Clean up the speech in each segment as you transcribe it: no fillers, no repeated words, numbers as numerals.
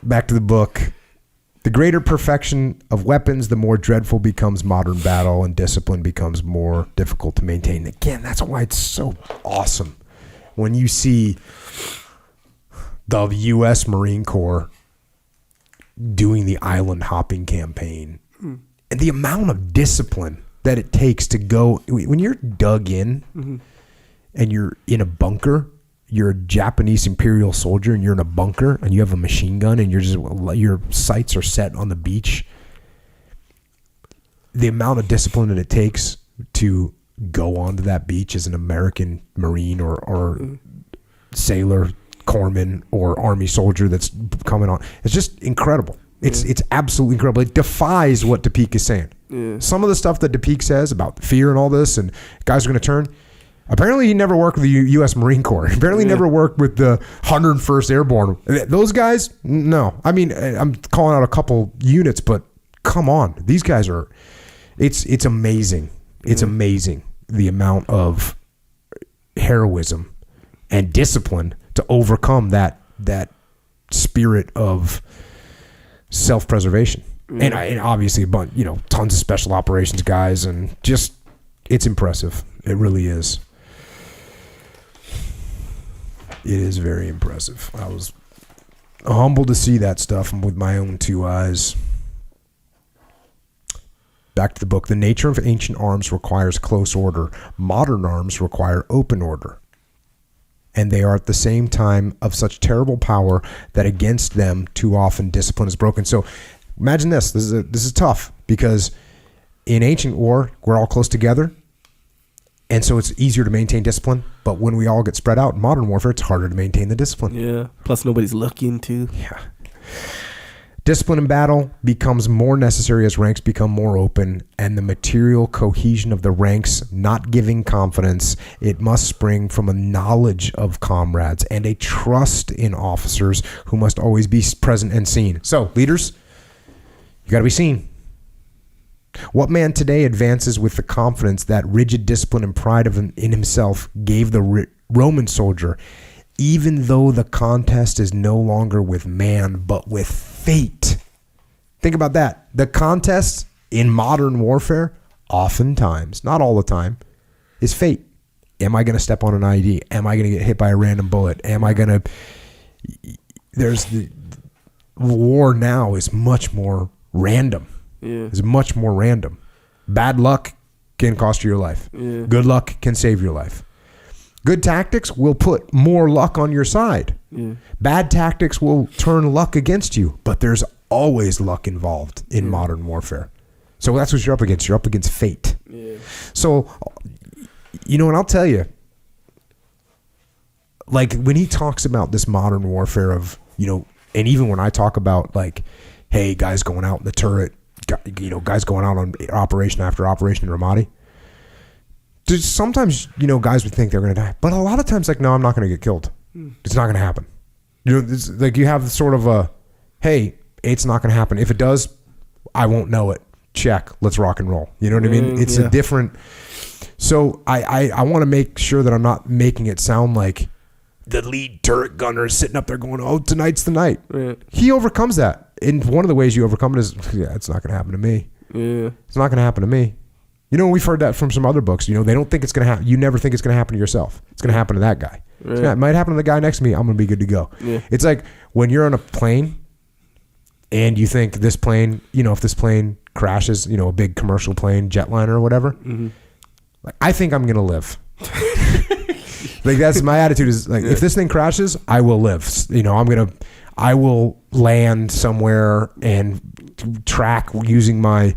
back to the book. The greater perfection of weapons, the more dreadful becomes modern battle, and discipline becomes more difficult to maintain. Again, that's why it's so awesome when you see the U.S. Marine Corps doing the island hopping campaign and the amount of discipline that it takes to go. When you're dug in and you're in a bunker, you're a Japanese Imperial soldier and you're in a bunker and you have a machine gun and your sights are set on the beach. The amount of discipline that it takes to go onto that beach as an American Marine or sailor, corpsman, or Army soldier that's coming on, it's just incredible. It's absolutely incredible. It defies what Picq is saying. Yeah. Some of the stuff that Picq says about fear and all this and guys are going to turn. Apparently, he never worked with the U.S. Marine Corps. Apparently, never worked with the 101st Airborne. Those guys, no. I mean, I'm calling out a couple units, but come on. These guys are, it's amazing. It's amazing the amount of heroism and discipline to overcome that spirit of self-preservation. And obviously, tons of special operations guys, and just, it's impressive. It really is. It is very impressive. I was humbled to see that stuff with my own two eyes. Back to the book. The nature of ancient arms requires close order. Modern arms require open order. And they are at the same time of such terrible power that against them too often discipline is broken. So imagine this. This is tough because in ancient war, we're all close together. And so it's easier to maintain discipline. But when we all get spread out in modern warfare, it's harder to maintain the discipline. Yeah. Plus nobody's looking to. Yeah. Discipline in battle becomes more necessary as ranks become more open, and the material cohesion of the ranks not giving confidence. It must spring from a knowledge of comrades and a trust in officers who must always be present and seen. So, leaders, you got to be seen. What man today advances with the confidence that rigid discipline and pride in himself gave the Roman soldier, even though the contest is no longer with man, but with fate? Think about that. The contest in modern warfare, oftentimes, not all the time, is fate. Am I going to step on an IED? Am I going to get hit by a random bullet? Am I going to... There's the war now is much more random. Yeah. It's much more random. Bad luck can cost you your life. Yeah. Good luck can save your life. Good tactics will put more luck on your side. Yeah. Bad tactics will turn luck against you, but there's always luck involved in modern warfare. So that's what you're up against. You're up against fate. Yeah. So, and I'll tell you, like when he talks about this modern warfare of, and even when I talk about like, hey, guys going out in the turret, guys going out on operation after operation in Ramadi. Sometimes, guys would think they're going to die. But a lot of times, like, no, I'm not going to get killed. It's not going to happen. It's like you have sort of a, hey, it's not going to happen. If it does, I won't know it. Check. Let's rock and roll. You know what I mean? It's a different. So I want to make sure that I'm not making it sound like the lead turret gunner is sitting up there going, oh, tonight's the night. Right. He overcomes that. And one of the ways you overcome it is, it's not going to happen to me. Yeah. It's not going to happen to me. We've heard that from some other books. They don't think it's going to happen. You never think it's going to happen to yourself. It's going to happen to that guy. Right. It might happen to the guy next to me. I'm going to be good to go. Yeah. It's like when you're on a plane and you think this plane, if this plane crashes, a big commercial plane, jetliner or whatever, like, I think I'm going to live. Like that's my attitude is like, if this thing crashes, I will live. I will land somewhere and track using my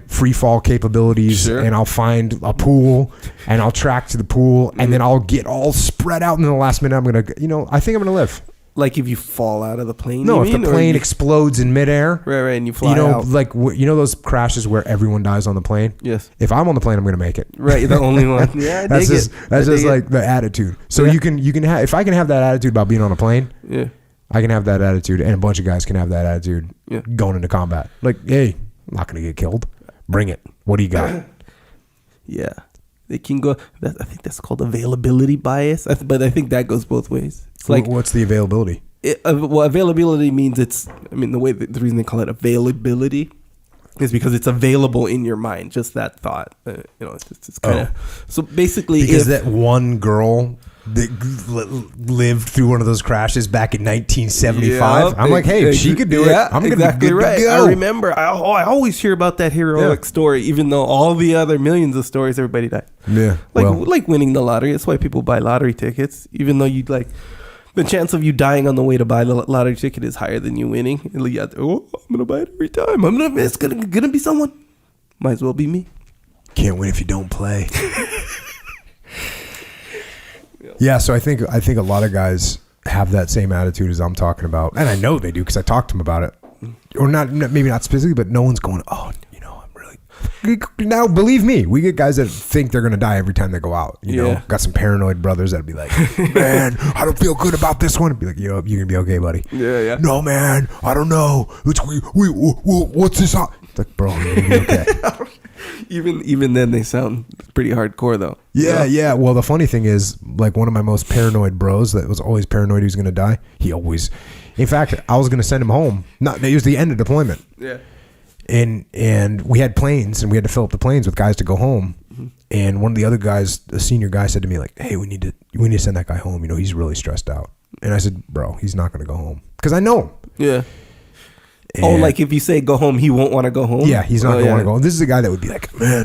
free fall capabilities, and I'll find a pool and I'll track to the pool and then I'll get all spread out in the last minute. I'm going to, I think I'm going to live. Like if you fall out of the plane? No, if the plane explodes in midair. Right, and you fly out. Like, those crashes where everyone dies on the plane? Yes. If I'm on the plane, I'm going to make it. Right, you're the only one. Yeah, that's just like the attitude. So you can have, if I can have that attitude about being on a plane, I can have that attitude, and a bunch of guys can have that attitude going into combat. Like, hey, I'm not going to get killed. Bring it. What do you got? Yeah. They can go. I think that's called availability bias. But I think that goes both ways. It's like, what's the availability? Well, availability means the reason they call it availability is because it's available in your mind, just that thought. It's kind of so basically because that one girl that lived through one of those crashes back in 1975. I'm like, hey, if she could do it, I'm gonna be good to go. I remember. I always hear about that heroic story, even though all the other millions of stories, everybody died. Yeah, like winning the lottery. That's why people buy lottery tickets, even though you'd like. The chance of you dying on the way to buy the lottery ticket is higher than you winning. I'm gonna buy it every time. It's gonna be someone. Might as well be me. Can't win if you don't play. Yeah, so I think a lot of guys have that same attitude as I'm talking about, and I know they do because I talked to them about it, or not, maybe not specifically, but no one's going, I'm really. Now, believe me, we get guys that think they're gonna die every time they go out. You know, got some paranoid brothers that'd be like, man, I don't feel good about this one. I'd be like, you're gonna be okay, buddy. Yeah. No, man, I don't know. What's this? It's like, bro, you're gonna be okay. Even then, they sound pretty hardcore, though. Yeah. Well, the funny thing is, like, one of my most paranoid bros that was always paranoid he was going to die, in fact, I was going to send him home. It was the end of deployment. Yeah. And we had planes, and we had to fill up the planes with guys to go home. Mm-hmm. And one of the other guys, the senior guy, said to me, like, hey, we need to send that guy home. He's really stressed out. And I said, bro, he's not going to go home. Because I know him. Yeah. And like if you say go home, he won't want to go home? Yeah, he's not going to want to go home. This is a guy that would be like, man,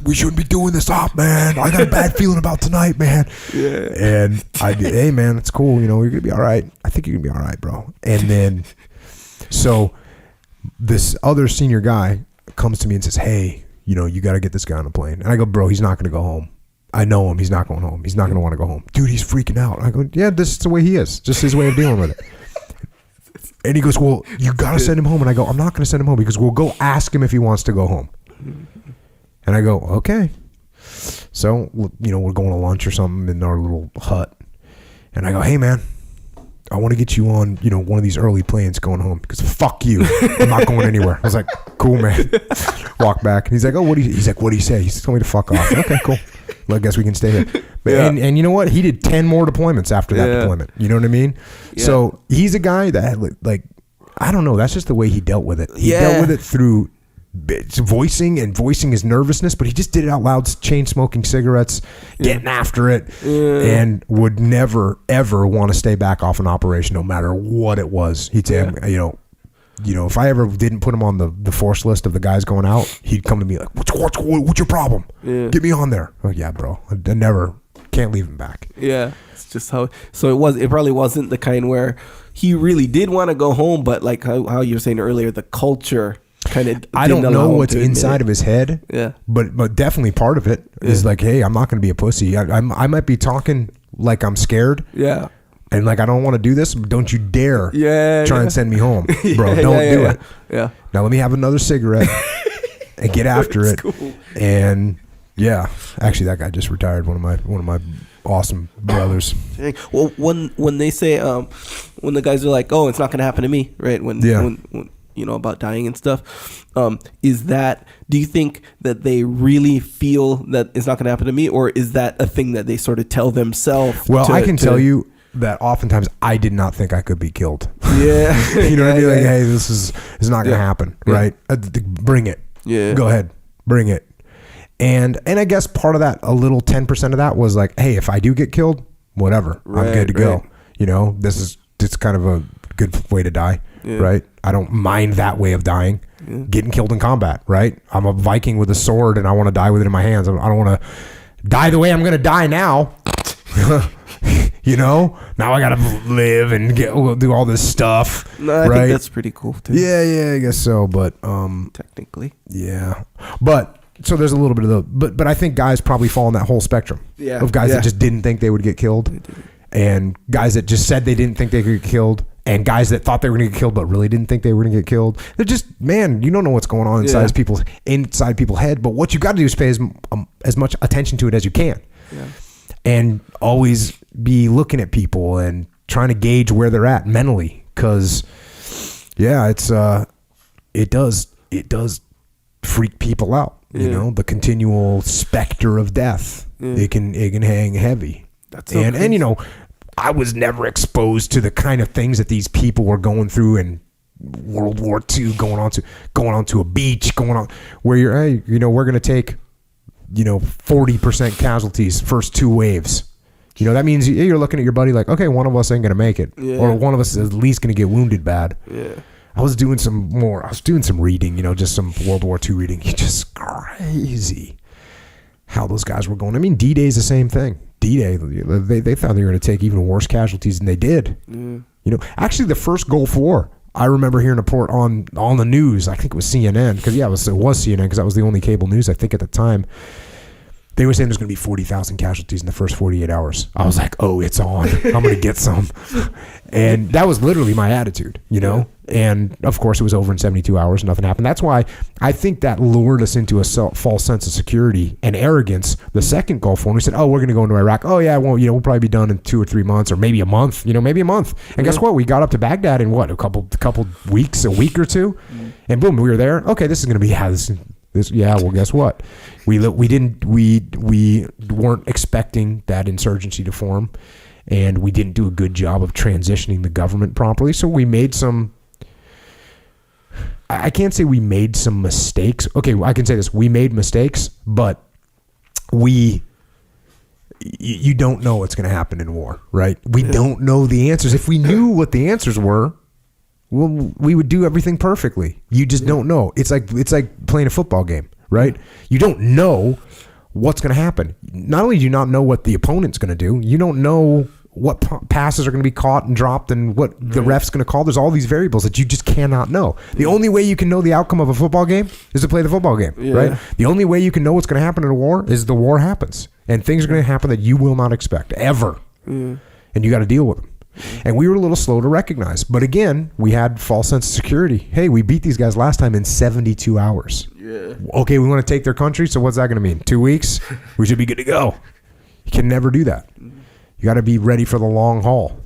we shouldn't be doing this up, man. I got a bad feeling about tonight, man. Yeah. And I'd be, hey, man, it's cool. You're going to be all right. I think you're going to be all right, bro. And then, so this other senior guy comes to me and says, hey, you got to get this guy on a plane. And I go, bro, he's not going to go home. I know him. He's not going home. He's not going to want to go home. Dude, he's freaking out. I go, yeah, this is the way he is. Just his way of dealing with it. And he goes, well, you got to send him home. And I go, I'm not going to send him home because we'll go ask him if he wants to go home. And I go, okay. So, we're going to lunch or something in our little hut. And I go, hey, man, I want to get you on, one of these early planes going home because fuck you. I'm not going anywhere. I was like, cool, man. Walk back. And he's like, what do you say? He told me to fuck off. Okay, cool. Well, I guess we can stay here. But, and you know what? He did 10 more deployments after that deployment. You know what I mean? Yeah. So he's a guy that, like, I don't know. That's just the way he dealt with it. He dealt with it through voicing his nervousness, but he just did it out loud, chain smoking cigarettes, getting after it, and would never, ever want to stay back off an operation no matter what it was. He'd say, if I ever didn't put him on the force list of the guys going out, he'd come to me like, what's your problem? Yeah. Get me on there. Oh, yeah, bro. I never, can't leave him back. Yeah. It's just how, so it probably wasn't the kind where he really did want to go home, but like how you were saying earlier, the culture kind of, I don't know what's inside of his head. Yeah. But definitely part of it is like, hey, I'm not going to be a pussy. I might be talking like I'm scared. Yeah. And like, I don't want to do this. Don't you dare try and send me home, bro. Don't do it. Yeah. Now let me have another cigarette and get after it. Cool. And actually, that guy just retired. One of my awesome brothers. Well, when they say when the guys are like, oh, it's not going to happen to me, right? When about dying and stuff, do you think that they really feel that it's not going to happen to me, or is that a thing that they sort of tell themselves? Well, I can tell you that oftentimes I did not think I could be killed. Yeah. You know what I mean? Like, hey, this is not going to happen, right? Bring it. Yeah. Go ahead. Bring it. And I guess part of that, a little 10% of that was like, hey, if I do get killed, whatever, I'm good to go. It's kind of a good way to die, right? I don't mind that way of dying. Getting killed in combat, right? I'm a Viking with a sword and I want to die with it in my hands. I don't want to die the way I'm going to die now. Now I got to live and do all this stuff. No, I think that's pretty cool too. Yeah, I guess so. But technically, yeah. But so there's a little bit of but I think guys probably fall in that whole spectrum of guys that just didn't think they would get killed, and guys that just said they didn't think they could get killed, and guys that thought they were going to get killed but really didn't think they were going to get killed. They're just, man, you don't know what's going on inside people's head. But what you got to do is pay as much attention to it as you can. Yeah. And always be looking at people and trying to gauge where they're at mentally, because it does freak people out. The continual specter of death. It can hang heavy. That's okay. And I was never exposed to the kind of things that these people were going through in World War II, going on to a beach, where you're, hey, we're going to take, 40% casualties first 2 waves. That means you're looking at your buddy like, okay, one of us ain't going to make it. Yeah. Or one of us is at least going to get wounded bad. Yeah. I was doing some reading, just some World War II reading. It's just crazy how those guys were going. I mean, D-Day is the same thing. D-Day, they thought they were going to take even worse casualties than they did. Mm. Actually, the first Gulf War, I remember hearing a report on the news. I think it was CNN, because it was CNN, because that was the only cable news I think at the time. They were saying there's going to be 40,000 casualties in the first 48 hours. I was like, oh, it's on. I'm going to get some. And that was literally my attitude, Yeah. And, of course, it was over in 72 hours. Nothing happened. That's why I think that lured us into a false sense of security and arrogance. The second Gulf War, we said, oh, we're going to go into Iraq. Oh, yeah, well, we'll probably be done in 2 or 3 months, or maybe a month. Maybe a month. And guess what? We got up to Baghdad in a couple weeks, a week or two. And boom, we were there. Okay, this is going to be well, guess what? We weren't expecting that insurgency to form, and we didn't do a good job of transitioning the government properly. So we made some. I can't say we made some mistakes. Okay, I can say this: we made mistakes, but you don't know what's going to happen in war, right? We don't know the answers. If we knew what the answers were, well, we would do everything perfectly. You just don't know. It's like playing a football game, right? You don't know what's going to happen. Not only do you not know what the opponent's going to do, you don't know what passes are going to be caught and dropped and what the ref's going to call. There's all these variables that you just cannot know. The only way you can know the outcome of a football game is to play the football game, right? The only way you can know what's going to happen in a war is the war happens. And things are going to happen that you will not expect, ever. And you got to deal with them. And we were a little slow to recognize. But again, we had false sense of security. Hey, we beat these guys last time in 72 hours. Yeah. Okay, we want to take their country, so what's that going to mean? 2 weeks? We should be good to go. You can never do that. You got to be ready for the long haul.